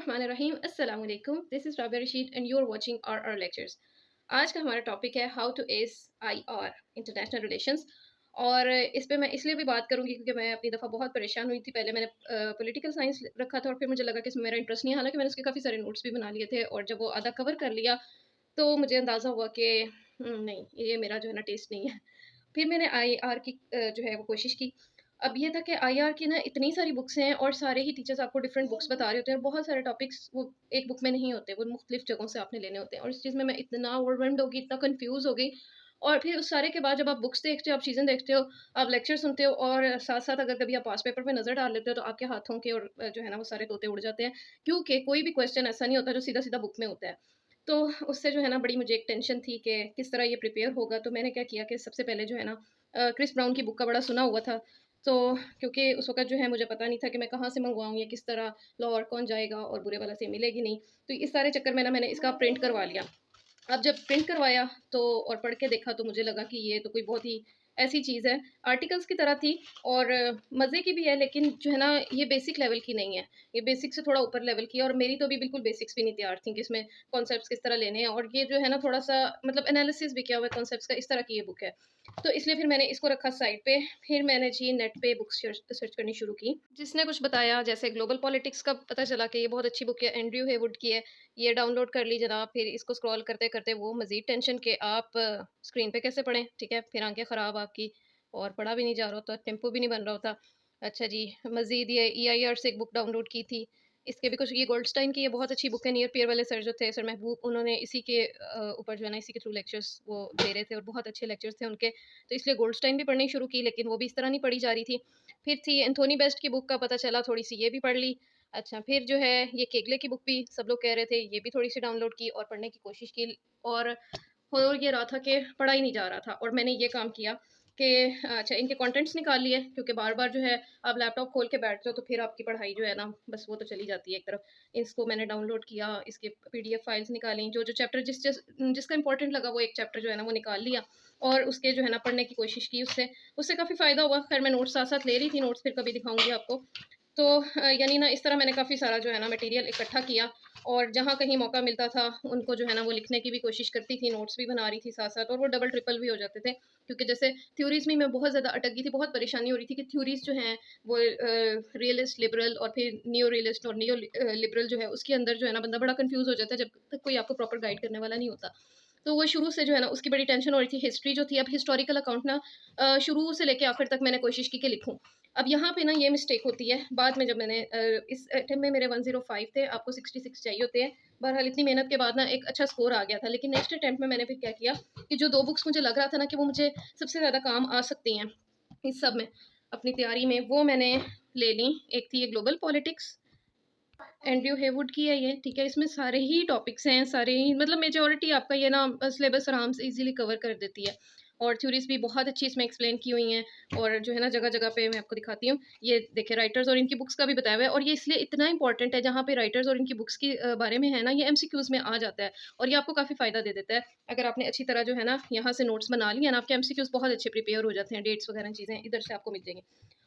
बिस्मिल्लाहिर्रहमानिर्रहीम अस्सलाम वालेकुम। This is Rabia Rashid and you are watching our lectures. आज का हमारा टॉपिक है how to ace IR international relations. और इस पे मैं इसलिए भी बात करूंगी क्योंकि मैं अपनी दफ़ा बहुत परेशान हुई थी। पहले मैंने पॉलिटिकल साइंस रखा था और फिर मुझे लगा कि इसमें मेरा इंटरेस्ट नहीं है, हालांकि मैंने उसके काफ़ी सारे नोट्स भी बना लिए थे। और जब वो आधा कवर कर लिया तो मुझे अंदाज़ा हुआ कि नहीं, ये मेरा जो है ना टेस्ट नहीं है। फिर मैंने आईआर की जो है वो कोशिश की। अब ये था कि आईआर की ना इतनी सारी बुक्स हैं और सारे ही टीचर्स आपको डिफरेंट बुक्स बता रहे होते हैं और बहुत सारे टॉपिक्स वो एक बुक में नहीं होते, वो मुख्तलिफ जगहों से आपने लेने होते हैं। और इस चीज़ में मैं इतना ओवरवेल्म्ड हो गई, इतना कंफ्यूज हो गई। और फिर उस सारे के बाद जब आप बुक्स देखते हो, आप चीज़ें देखते हो, आप लेक्चर सुनते हो और साथ साथ अगर कभी आप पास पेपर पे नज़र डाल लेते हो तो आपके हाथों के और जो है ना वो सारे तोते उड़ जाते हैं, क्योंकि कोई भी क्वेश्चन ऐसा नहीं होता जो सीधा सीधा बुक में होता है। तो उससे जो है ना बड़ी मुझे एक टेंशन थी कि किस तरह ये प्रिपेयर होगा। तो मैंने क्या किया कि सबसे पहले जो है ना क्रिस ब्राउन की बुक का बड़ा सुना हुआ था। तो क्योंकि उस वक़्त जो है मुझे पता नहीं था कि मैं कहाँ से मँगवाऊँ या किस तरह, लाहौर कौन जाएगा और बुरे वाला से मिलेगी नहीं। तो इस सारे चक्कर में ना मैंने इसका प्रिंट करवा लिया। अब जब प्रिंट करवाया तो और पढ़ के देखा तो मुझे लगा कि ये तो कोई बहुत ही ऐसी चीज़ है, आर्टिकल्स की तरह थी और मज़े की भी है, लेकिन जो है ना ये बेसिक लेवल की नहीं है। ये बेसिक से थोड़ा ऊपर लेवल की है और मेरी तो अभी बिल्कुल बेसिक्स भी नहीं तैयार थी कि इसमें कॉन्सेप्ट्स किस तरह लेने हैं। और ये जो है ना थोड़ा-सा मतलब एनालिसिस भी किया हुआ है कॉन्सेप्ट्स का, इस तरह की ये बुक है। तो इसलिए फिर मैंने इसको रखा साइड पे। फिर मैंने जी नेट पे बुक्स सर्च करनी शुरू की। जिसने कुछ बताया, जैसे ग्लोबल पॉलिटिक्स का पता चला कि ये बहुत अच्छी बुक है, एंड्रयू हेवुड की है। ये डाउनलोड कर ली जनाब। फिर इसको स्क्रॉल करते-करते वो मज़ीद टेंशन कि आप स्क्रीन पे कैसे पढ़ें, ठीक है? फिर आँखें ख़राब आपकी और पढ़ा भी नहीं जा रहा होता, टेम्पो भी नहीं बन रहा होता। अच्छा जी, मज़ीद ये ईआईआर से एक बुक डाउनलोड की थी। इसके भी कुछ, ये गोल्डस्टाइन की ये बहुत अच्छी बुक है। नियर पियर वाले सर जो थे, सर महबूब, उन्होंने इसी के ऊपर जो है ना इसी के थ्रू लेक्चर्स वो दे रहे थे और बहुत अच्छे लेक्चर्स थे उनके। तो इसलिए गोल्डस्टाइन भी पढ़नी शुरू की, लेकिन वो भी इस तरह नहीं पढ़ी जा रही थी। फिर थी एंथोनी बेस्ट की बुक का पता चला, थोड़ी-सी ये भी पढ़ ली। अच्छा, फिर जो है ये केगले की बुक भी सब लोग कह रहे थे, ये भी थोड़ी-सी डाउनलोड की और पढ़ने की कोशिश की। और हो ये रहा था कि पढ़ा ही नहीं जा रहा था। और मैंने ये काम किया कि अच्छा इनके कंटेंट्स निकाल लिए, क्योंकि बार-बार जो है आप लैपटॉप खोल के बैठते हो तो फिर आपकी पढ़ाई जो है ना बस वो तो चली जाती है एक तरफ। इसको मैंने डाउनलोड किया, इसके पीडीएफ फाइल्स निकाली, जो-जो चैप्टर जिसका इम्पोर्टेंट लगा वो एक चैप्टर जो है ना वो निकाल लिया और उसके जो है ना पढ़ने की कोशिश की। उससे उससे काफ़ी फ़ायदा हुआ। खैर मैं नोट्स साथ-साथ ले रही थी, नोट्स फिर कभी दिखाऊँगी आपको। तो यानी ना इस तरह मैंने काफ़ी सारा जो है ना मटेरियल इकट्ठा किया और जहाँ कहीं मौका मिलता था उनको जो है ना वो लिखने की भी कोशिश करती थी, नोट्स भी बना रही थी साथ-साथ, और वो डबल ट्रिपल भी हो जाते थे। क्योंकि जैसे थ्योरीज़ में मैं बहुत ज़्यादा अटक गई थी, बहुत परेशानी हो रही थी कि थ्योरीज़ जो हैं वो रियलिस्ट, लिबरल और फिर नियो रियलिस्ट और नियो लिबरल जो है उसके अंदर जो है ना बंदा बड़ा कन्फ्यूज़ हो जाता है जब तक कोई आपको प्रॉपर गाइड करने वाला नहीं होता। तो वो शुरू से जो है ना उसकी बड़ी टेंशन हो रही थी। हिस्ट्री जो थी, अब हिस्टोरिकल अकाउंट ना शुरू से लेके आखिर तक मैंने कोशिश की कि लिखूँ। अब यहाँ पे ना ये मिस्टेक होती है, बाद में जब मैंने इस अटेम्प्ट में मेरे 105 थे, आपको 66 चाहिए होते हैं। बहरहाल इतनी मेहनत के बाद ना एक अच्छा स्कोर आ गया था। लेकिन नेक्स्ट अटेम्प्ट में मैंने फिर क्या किया कि जो 2 बुक्स मुझे लग रहा था ना कि वो मुझे सबसे ज़्यादा काम आ सकती हैं इस सब में, अपनी तैयारी में, वो मैंने ले ली। एक थी ये ग्लोबल पॉलिटिक्स, एंड्रयू हेवुड की है ये, ठीक है? इसमें सारे ही टॉपिक्स हैं, सारे ही मतलब मेजॉरिटी आपका ये ना सिलेबस आराम से ईज़िली कवर कर देती है। और थ्योरीज़ भी बहुत अच्छी इसमें एक्सप्लेन की हुई हैं और जो है ना जगह-जगह पे मैं आपको दिखाती हूँ। ये देखिए राइटर्स और इनकी बुक्स का भी बताया हुआ है और ये इसलिए इतना इंपॉर्टेंट है, जहाँ पे राइटर्स और इनकी बुक्स के बारे में है ना, ये एमसीक्यूज़ में आ जाता है और ये आपको काफ़ी फ़ायदा दे देता है। अगर आपने अच्छी तरह जो है ना यहाँ से नोट्स बना लिए ना, आपके एमसीक्यूज़ बहुत अच्छे प्रिपेयर हो जाते हैं, डेट्स वगैरह चीज़ें इधर से आपको मिल जाएँगी।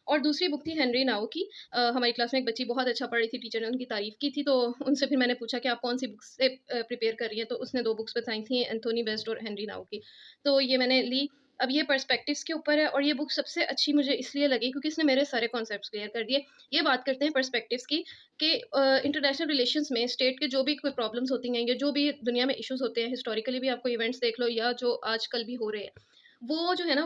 और दूसरी बुक थी हेनरी नाउ की। हमारी क्लास में एक बच्ची बहुत अच्छा पढ़ रही थी, टीचर ने उनकी तारीफ़ की थी, तो उनसे फिर मैंने पूछा कि आप कौन-सी बुक्स से प्रिपेयर कर रही हैं? तो उसने 2 बुक्स बताई थी, एंथोनी बेस्ट और हेनरी नाउ की। तो ये मैंने ली। अब ये पर्सपेक्टिव्स के ऊपर है और ये बुक सबसे अच्छी मुझे इसलिए लगी क्योंकि इसने मेरे सारे कॉन्सेप्ट्स क्लियर कर दिए। ये बात करते हैं पर्सपेक्टिव्स की कि इंटरनेशनल रिलेशंस में स्टेट के जो भी कोई प्रॉब्लम्स होती हैं या जो भी दुनिया में इश्यूज़ होते हैं, हिस्टोरिकली भी आपको इवेंट्स देख लो या जो आजकल भी हो रहे हैं, वो जो है ना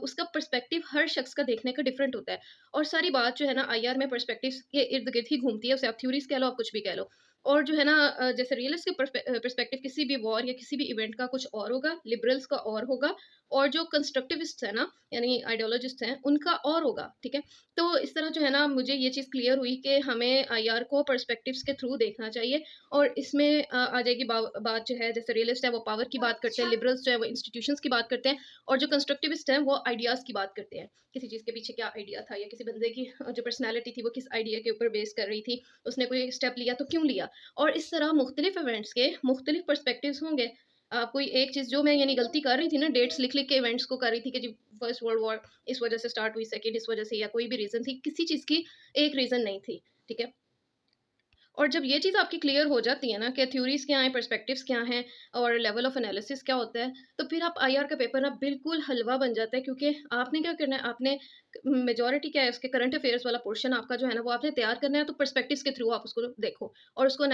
उसका पर्सपेक्टिव हर शख्स का देखने का डिफरेंट होता है। और सारी बात जो है ना आईआर में पर्सपेक्टिव्स के इर्द-गिर्द ही घूमती है। उसे आप थ्योरीज़ कह लो, आप कुछ भी कह लो। और जो है ना जैसे रियलिस्ट के पर्सपेक्टिव किसी भी वॉर या किसी भी इवेंट का कुछ और होगा, लिबरल्स का और होगा और जो कंस्ट्रक्टिविस्ट्स हैं ना, यानी आइडियोलॉजिस्ट हैं, उनका और होगा, ठीक है? तो इस तरह जो है ना मुझे ये चीज़ क्लियर हुई कि हमें आईआर को पर्सपेक्टिव्स के थ्रू देखना चाहिए। और इसमें आ जाएगी बात जो है, जैसे रियलिस्ट है वो पावर की बात करते हैं, लिबरल्स जो है वो इंस्टीट्यूशंस की बात करते हैं और जो कंस्ट्रक्टिविस्ट हैं वो आइडियाज़ की बात करते हैं। किसी चीज़ के पीछे क्या आइडिया था या किसी बंदे की जो पर्सनैलिटी थी वो किस आइडिया के ऊपर बेस कर रही थी, उसने कोई स्टेप लिया तो क्यों लिया? और इस तरह मुख्तलिफ इवेंट्स के मुख्तलिफ पर्सपेक्टिव्स होंगे। कोई एक चीज़ जो मैं यानी गलती कर रही थी ना, डेट्स लिख-लिख के इवेंट्स को कर रही थी कि जी फर्स्ट वर्ल्ड वॉर इस वज़ह से स्टार्ट हुई, सेकंड इस वज़ह से, या कोई भी रीज़न थी, किसी चीज़ की एक रीज़न नहीं थी, ठीक है? और जब ये चीज़ आपकी क्लियर हो जाती है ना कि थ्योरीज़ क्या हैं, पर्सपेक्टिव्स क्या हैं और लेवल ऑफ एनालिसिस क्या होता है, तो फिर आप आईआर का पेपर ना बिल्कुल हलवा बन जाता है, क्योंकि आपने क्या करना है, आपने मेजॉरिटी क्या है उसके करंट अफेयर्स वाला पोर्शन आपका जो है ना वो आपने तैयार करना है, तो पर्सपेक्टिव्स के थ्रू आप उसको देखो और उसको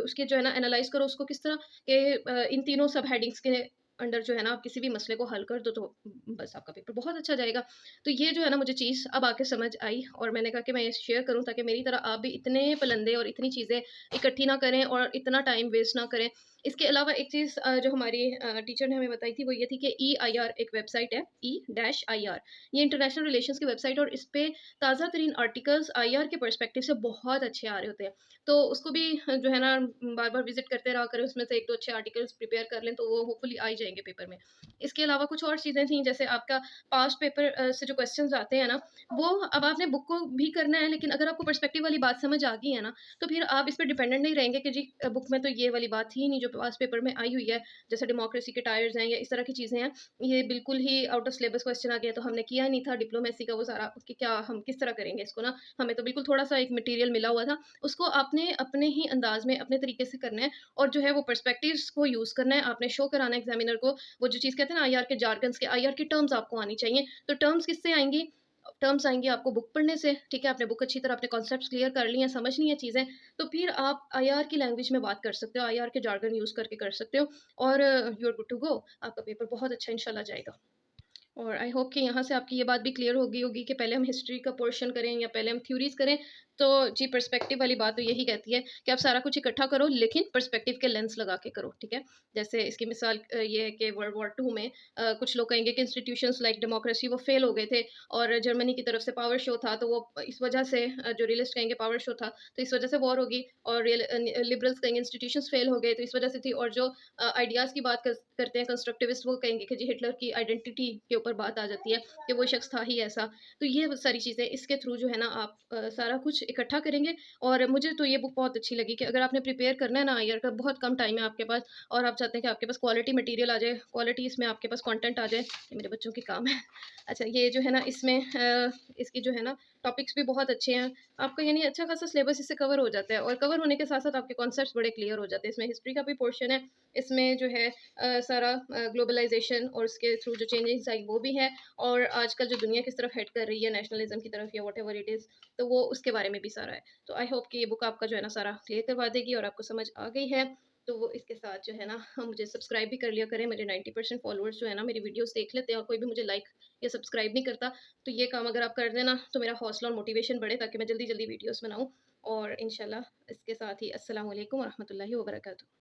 उसके जो है ना एनालाइज करो उसको किस तरह के इन तीनों सब हेडिंग्स के अंडर जो है ना आप किसी भी मसले को हल कर दो, तो बस आपका पेपर बहुत अच्छा जाएगा। तो ये जो है ना मुझे चीज़ अब आके समझ आई और मैंने कहा कि मैं ये शेयर करूँ ताकि मेरी तरह आप भी इतने पलंदे और इतनी चीज़ें इकट्ठी ना करें और इतना टाइम वेस्ट ना करें। इसके अलावा एक चीज़ जो हमारी टीचर ने हमें बताई थी वो ये थी कि ई-आई-आर एक वेबसाइट है, ई-आई-आर। ये इंटरनेशनल रिलेशंस की वेबसाइट और इस पे ताज़ा तरीन आर्टिकल्स आईआर के पर्सपेक्टिव से बहुत अच्छे आ रहे होते हैं। तो उसको भी जो है ना बार-बार विज़िट करते रहा करें, उसमें से 1-2 अच्छे आर्टिकल्स प्रिपेयर कर लें तो वो होपफुली आ ही जाएँगे पेपर में। इसके अलावा कुछ और चीज़ें थी जैसे आपका पास्ट पेपर से जो क्वेश्चन्स आते हैं ना, वो अब आपने बुक को भी करना है, लेकिन अगर आपको पर्सपेक्टिव वाली बात समझ आ गई है ना, तो फिर आप इस पे डिपेंडेंट नहीं रहेंगे कि जी बुक में तो ये वाली बात थी ही नहीं जो पास्ट पेपर में आई हुई है। जैसे डेमोक्रेसी के टायर्स हैं या इस तरह की चीज़ें हैं, ये बिल्कुल ही आउट ऑफ सिलेबस क्वेश्चन आ गया तो हमने किया ही नहीं था डिप्लोमेसी का वो सारा कि क्या हम किस तरह करेंगे इसको ना, हमें तो बिल्कुल थोड़ा-सा एक मटेरियल मिला हुआ था। उसको आपने अपने ही अंदाज़ में अपने तरीके से करना है और जो है वो पर्सपेक्टिव्स को यूज़ करना है, आपने शो कराना है एग्ज़ामिनर को। वो जो चीज़ कहते हैं ना आईआर के जार्गन्स के, आईआर की टर्म्स आपको आनी चाहिए। तो टर्म्स किससे आएँगी? टर्म्स आएँगी आपको बुक पढ़ने से, ठीक है? आपने बुक अच्छी तरह अपने कॉन्सेप्ट्स क्लियर कर लिए हैं, समझ ली हैं चीज़ें, तो फिर आप आईआर की लैंग्वेज में बात कर सकते हो, आईआर के जार्गन यूज़ करके कर सकते हो और you are good to go. आपका पेपर बहुत अच्छा इंशाल्लाह जाएगा। और आई होप कि यहाँ से आपकी ये बात भी क्लियर हो गई होगी कि पहले हम हिस्ट्री का पोर्शन करें या पहले हम थ्योरीज करें। तो जी पर्सपेक्टिव वाली बात तो यही कहती है कि आप सारा कुछ इकट्ठा करो लेकिन पर्सपेक्टिव के लेंस लगा के करो, ठीक है? जैसे इसकी मिसाल ये है कि वर्ल्ड वॉर 2 में कुछ लोग कहेंगे कि इंस्टीट्यूशंस लाइक डेमोक्रेसी वो फेल हो गए थे और जर्मनी की तरफ से पावर शो था, तो वो इस वजह से जो रियलिस्ट कहेंगे पावर शो था, तो इस वजह से वॉर होगी और लिबरल्स कहेंगे इंस्टीट्यूशंस फेल हो गए तो इस वजह से थी और जो आइडियाज़ की बात करते हैं कंस्ट्रक्टिविस्ट वो कहेंगे कि जी हिटलर की आइडेंटिटी के ऊपर बात आ जाती है कि वो शख्स था ही ऐसा। तो ये वो सारी चीज़ें इसके थ्रू जो है ना आप सारा कुछ इकट्ठा करेंगे और मुझे तो ये बुक बहुत अच्छी लगी कि अगर आपने प्रिपेयर करना है ना ईयर का बहुत कम टाइम है आपके पास और आप चाहते हैं कि आपके पास क्वालिटी मटेरियल आ जाए, क्वालिटी इसमें आपके पास कंटेंट आ जाए, ये मेरे बच्चों के काम है। अच्छा ये जो है ना इसमें इसकी जो है ना टॉपिक्स भी बहुत अच्छे हैं। आपका यानी अच्छा खासा सिलेबस इससे कवर हो जाता है और कवर होने के साथ-साथ आपके कॉन्सेप्ट्स बड़े क्लियर हो जाते हैं। इसमें हिस्ट्री का भी पोर्शन है, इसमें जो है सारा ग्लोबलाइजेशन और उसके थ्रू जो चेंजेस आई वो भी है और आजकल जो दुनिया किस तरफ हेड कर रही है नेशनलिज्म की तरफ या व्हाटएवर इट इज़, तो वो उसके बारे में भी सारा है। तो आई होप कि ये बुक आपका जो है ना सारा क्लियर करवा देगी और आपको समझ आ गई है। तो वो इसके साथ जो है ना मुझे सब्सक्राइब भी कर लिया करें। मेरे 90% फॉलोअर्स जो है ना मेरी वीडियोस देख लेते हैं और कोई भी मुझे लाइक या सब्सक्राइब नहीं करता। तो ये काम अगर आप कर देना तो मेरा हौसला और मोटिवेशन बढ़े ताकि मैं जल्दी-जल्दी वीडियोस बनाऊँ और इंशाल्लाह इसके साथ ही अस्सलाम वालेकुम व रहमतुल्लाहि व बरकातहू।